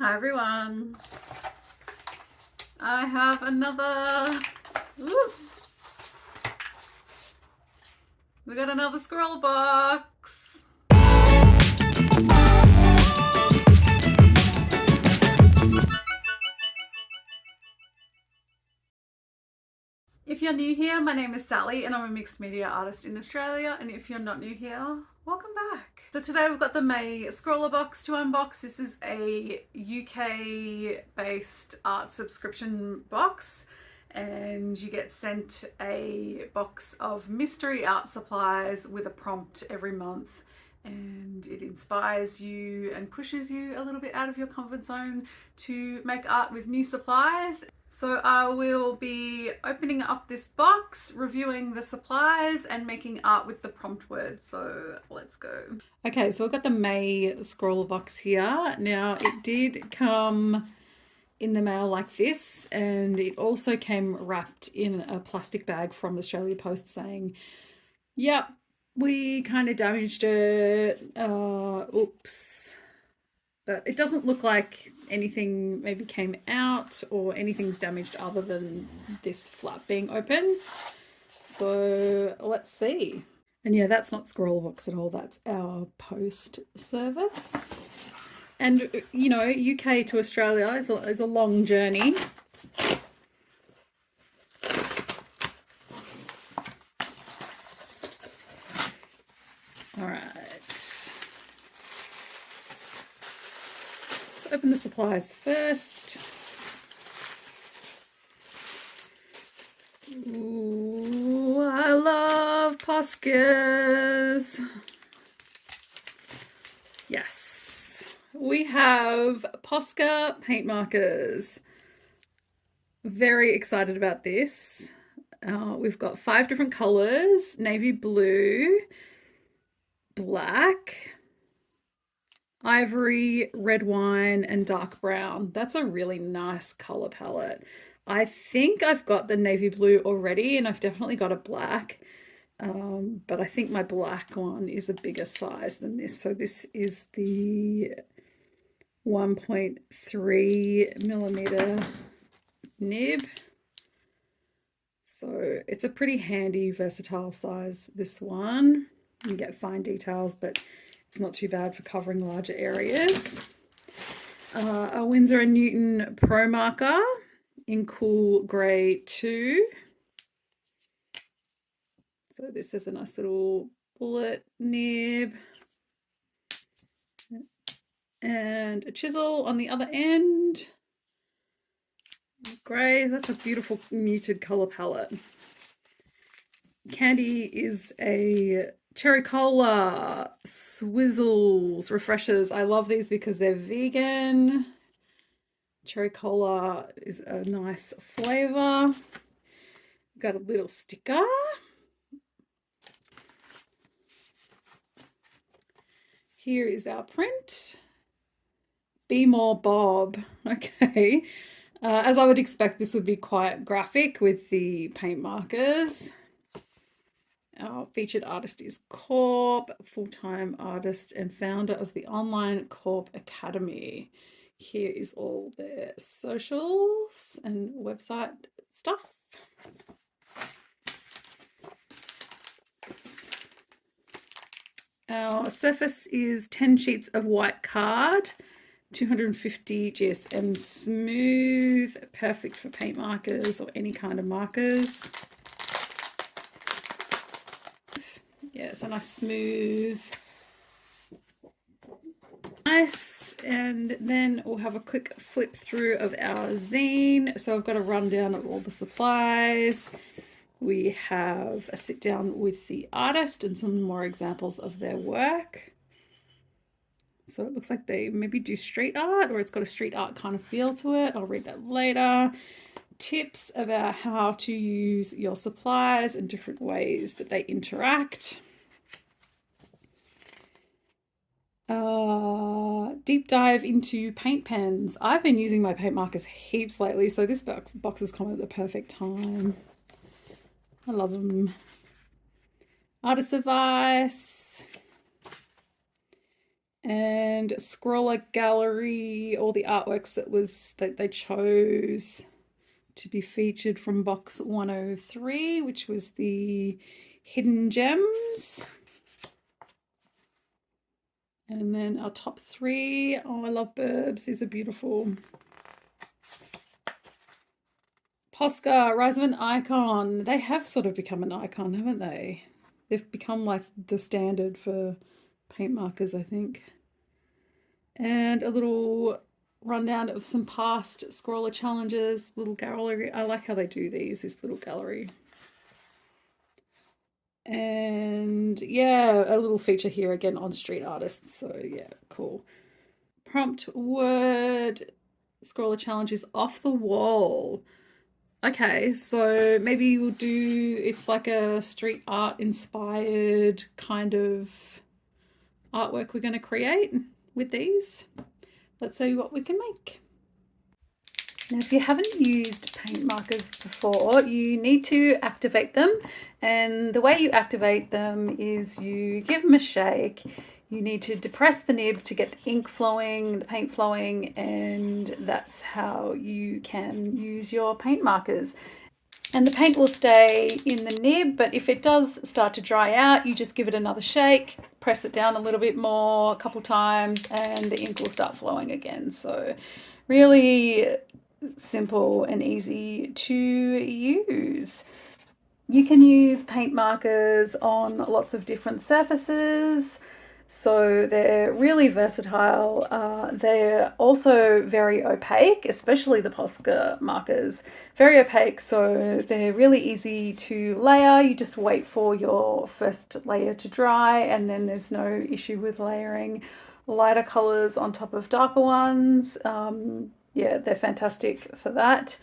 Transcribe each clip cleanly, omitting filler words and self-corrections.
Hi everyone. I have another, we got another SCRAWLR box. If you're new here, my name is Sally and I'm a mixed media artist in Australia, and if you're not new here, welcome back. So today we've got the May Scrawlr Box to unbox. This is a UK based art subscription box and you get sent a box of mystery art supplies with a prompt every month, and it inspires you and pushes you a little bit out of your comfort zone to make art with new supplies. So I will be opening up this box, reviewing the supplies and making art with the prompt words. So let's go. Okay, so I've got the May Scrawlr Box here. Now it did come in the mail like this, and it also came wrapped in a plastic bag from Australia Post saying, yep, we kind of damaged it, oops. But it doesn't look like anything maybe came out or anything's damaged other than this flap being open. So let's see. And yeah, that's not SCRAWLR Box at all. That's our post service. And you know, UK to Australia is a long journey. All right. Open the supplies first. Ooh, I love Poscas. Yes, we have Posca paint markers. Very excited about this. We've got 5 different colors: navy blue, black, ivory, red wine, and dark brown. That's a really nice color palette. I think I've got the navy blue already, and I've definitely got a black, but I think my black one is a bigger size than this. So this is the 1.3 millimeter nib. So it's a pretty handy, versatile size, this one. You can get fine details, but it's not too bad for covering larger areas. A Winsor & Newton Pro marker in Cool Grey 2. So this is a nice little bullet nib. And a chisel on the other end. Grey, that's a beautiful muted colour palette. Candy is a cherry cola, swizzles, refreshers. I love these because they're vegan. Cherry cola is a nice flavour. Got a little sticker. Here is our print. Be more Bob. Okay. As I would expect, this would be quite graphic with the paint markers. Our featured artist is Corp, full-time artist and founder of the online Corp Academy. Here is all their socials and website stuff. Our surface is 10 sheets of white card, 250 GSM smooth, perfect for paint markers or any kind of markers. Yeah, it's a nice smooth. Nice. And then we'll have a quick flip through of our zine. So I've got a rundown of all the supplies. We have a sit down with the artist and some more examples of their work. So it looks like they maybe do street art, or it's got a street art kind of feel to it. I'll read that later. Tips about how to use your supplies and different ways that they interact. Deep dive into paint pens. I've been using my paint markers heaps lately, so this box has come at the perfect time. I love them. Artist advice. and Scrawlr Gallery, all the artworks that they chose to be featured from box 103, which was the hidden gems. And then our top 3. Oh, I love Burbs. These are beautiful. Posca, Rise of an Icon. They have sort of become an icon, haven't they? They've become like the standard for paint markers, I think. And a little rundown of some past Scrawlr challenges, little gallery. I like how they do this little gallery. And yeah, a little feature here again on street artists. So yeah, cool. Prompt word Scrawlr challenge is off the wall. Okay, so maybe we'll do, it's like a street art inspired kind of artwork we're going to create with these. Let's see what we can make. Now, if you haven't used paint markers before, you need to activate them. And the way you activate them is you give them a shake. You need to depress the nib to get the ink flowing, the paint flowing, and that's how you can use your paint markers. And the paint will stay in the nib, but if it does start to dry out, you just give it another shake, press it down a little bit more, a couple times, and the ink will start flowing again. So really simple and easy to use. You can use paint markers on lots of different surfaces, so they're really versatile. They're also very opaque, especially the Posca markers. Very opaque, so they're really easy to layer. You just wait for your first layer to dry, and then there's no issue with layering lighter colors on top of darker ones. Yeah, they're fantastic for that.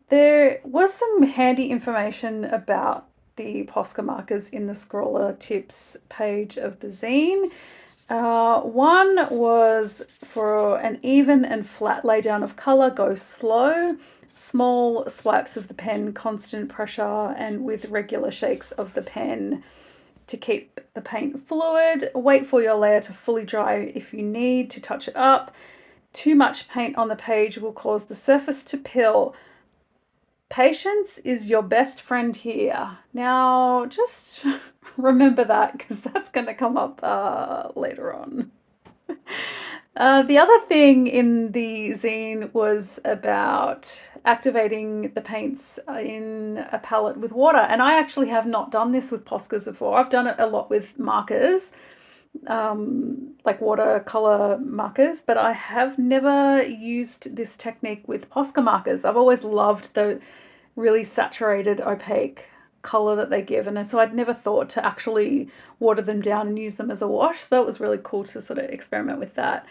There was some handy information about the Posca markers in the Scrawlr tips page of the zine. One was for an even and flat laydown of colour, go slow, small swipes of the pen, constant pressure, and with regular shakes of the pen to keep the paint fluid. Wait for your layer to fully dry if you need to touch it up. Too much paint on the page will cause the surface to pill. Patience is your best friend here. Now, just remember that because that's going to come up later on. The other thing in the zine was about activating the paints in a palette with water. And I actually have not done this with Poscas before. I've done it a lot with markers, like watercolor markers, but I have never used this technique with Posca markers. I've always loved the really saturated, opaque color that they give, and so I'd never thought to actually water them down and use them as a wash, so it was really cool to sort of experiment with that.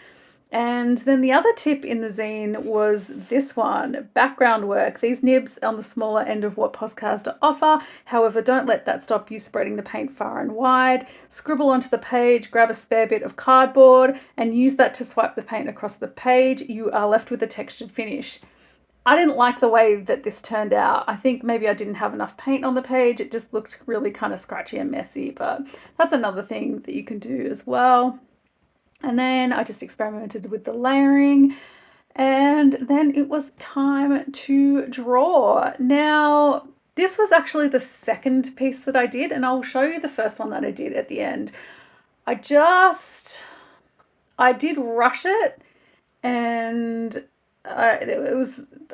And then the other tip in the zine was this one, background work. These nibs on the smaller end of what Posca has to offer. However, don't let that stop you spreading the paint far and wide. Scribble onto the page, grab a spare bit of cardboard, and use that to swipe the paint across the page. You are left with a textured finish. I didn't like the way that this turned out. I think maybe I didn't have enough paint on the page. It just looked really kind of scratchy and messy, but that's another thing that you can do as well. And then I just experimented with the layering, and then it was time to draw. Now, this was actually the second piece that I did, and I'll show you the first one that I did at the end. I did rush it, and I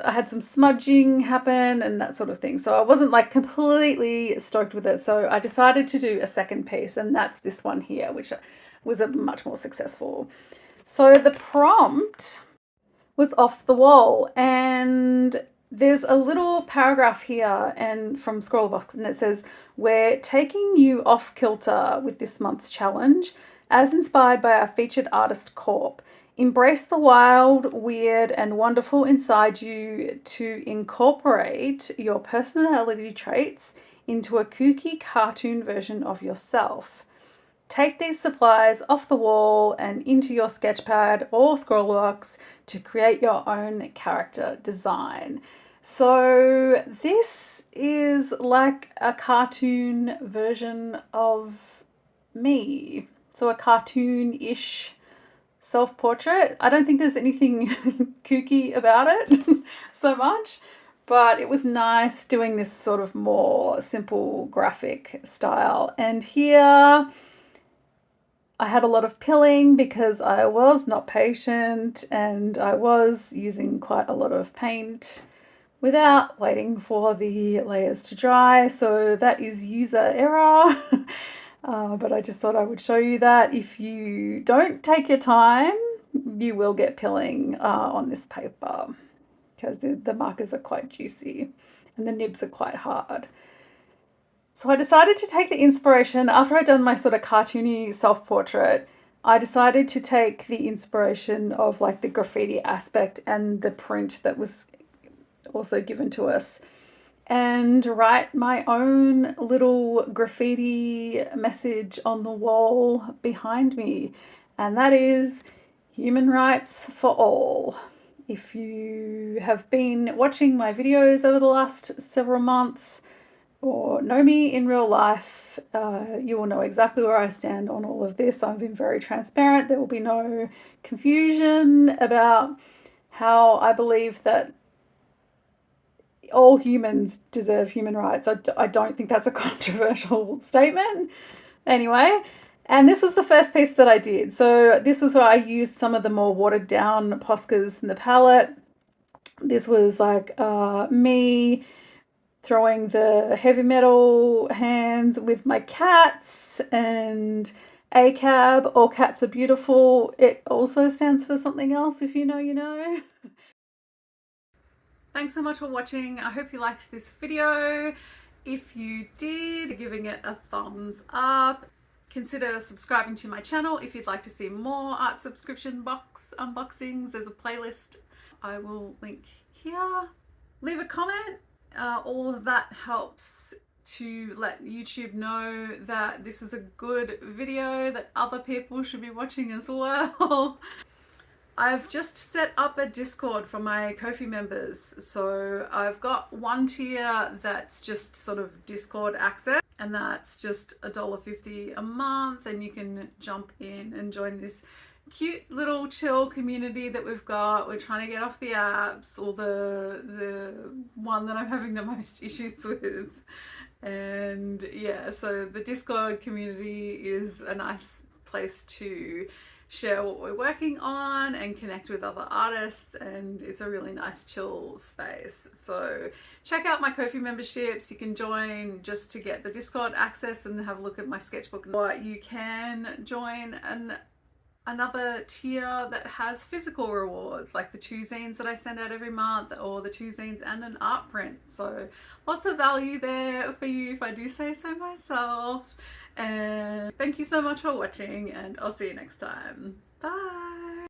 had some smudging happen and that sort of thing. So I wasn't like completely stoked with it. So I decided to do a second piece, and that's this one here, which was a much more successful. So the prompt was off the wall, and there's a little paragraph here and from Scrawlr Box, and it says, "We're taking you off kilter with this month's challenge, as inspired by our featured artist Corp. Embrace the wild, weird, and wonderful inside you to incorporate your personality traits into a kooky cartoon version of yourself. Take these supplies off the wall and into your sketchpad or Scrawlr Box to create your own character design." So this is like a cartoon version of me. So a cartoon-ish self-portrait. I don't think there's anything kooky about it so much, but it was nice doing this sort of more simple graphic style. And here I had a lot of pilling because I was not patient and I was using quite a lot of paint without waiting for the layers to dry. So that is user error. But I just thought I would show you that if you don't take your time, you will get pilling on this paper because the markers are quite juicy and the nibs are quite hard. So I decided to take the inspiration, after I'd done my sort of cartoony self-portrait, I decided to take the inspiration of like the graffiti aspect and the print that was also given to us and write my own little graffiti message on the wall behind me. And that is human rights for all. If you have been watching my videos over the last several months or know me in real life, you will know exactly where I stand on all of this. I've been very transparent. There will be no confusion about how I believe that all humans deserve human rights. I don't think that's a controversial statement. Anyway, and this was the first piece that I did. So this is where I used some of the more watered down Poscas in the palette. This was like me throwing the heavy metal hands with my cats and ACAB, all cats are beautiful. It also stands for something else, if you know, you know. Thanks so much for watching. I hope you liked this video. If you did, giving it a thumbs up. Consider subscribing to my channel if you'd like to see more art subscription box unboxings. There's a playlist I will link here. Leave a comment. All of that helps to let YouTube know that this is a good video that other people should be watching as well. I've just set up a Discord for my Ko-fi members. So I've got one tier that's just sort of Discord access, and that's just $1.50 a month, and you can jump in and join this cute little chill community that we've got. We're trying to get off the apps, or the one that I'm having the most issues with. And yeah, so the Discord community is a nice place to share what we're working on and connect with other artists, and it's a really nice chill space. So check out my Ko-fi memberships. You can join just to get the Discord access and have a look at my sketchbook, or you can join another tier that has physical rewards, like the 2 zines that I send out every month, or the 2 zines and an art print. So lots of value there for you, if I do say so myself. And thank you so much for watching, and I'll see you next time. Bye.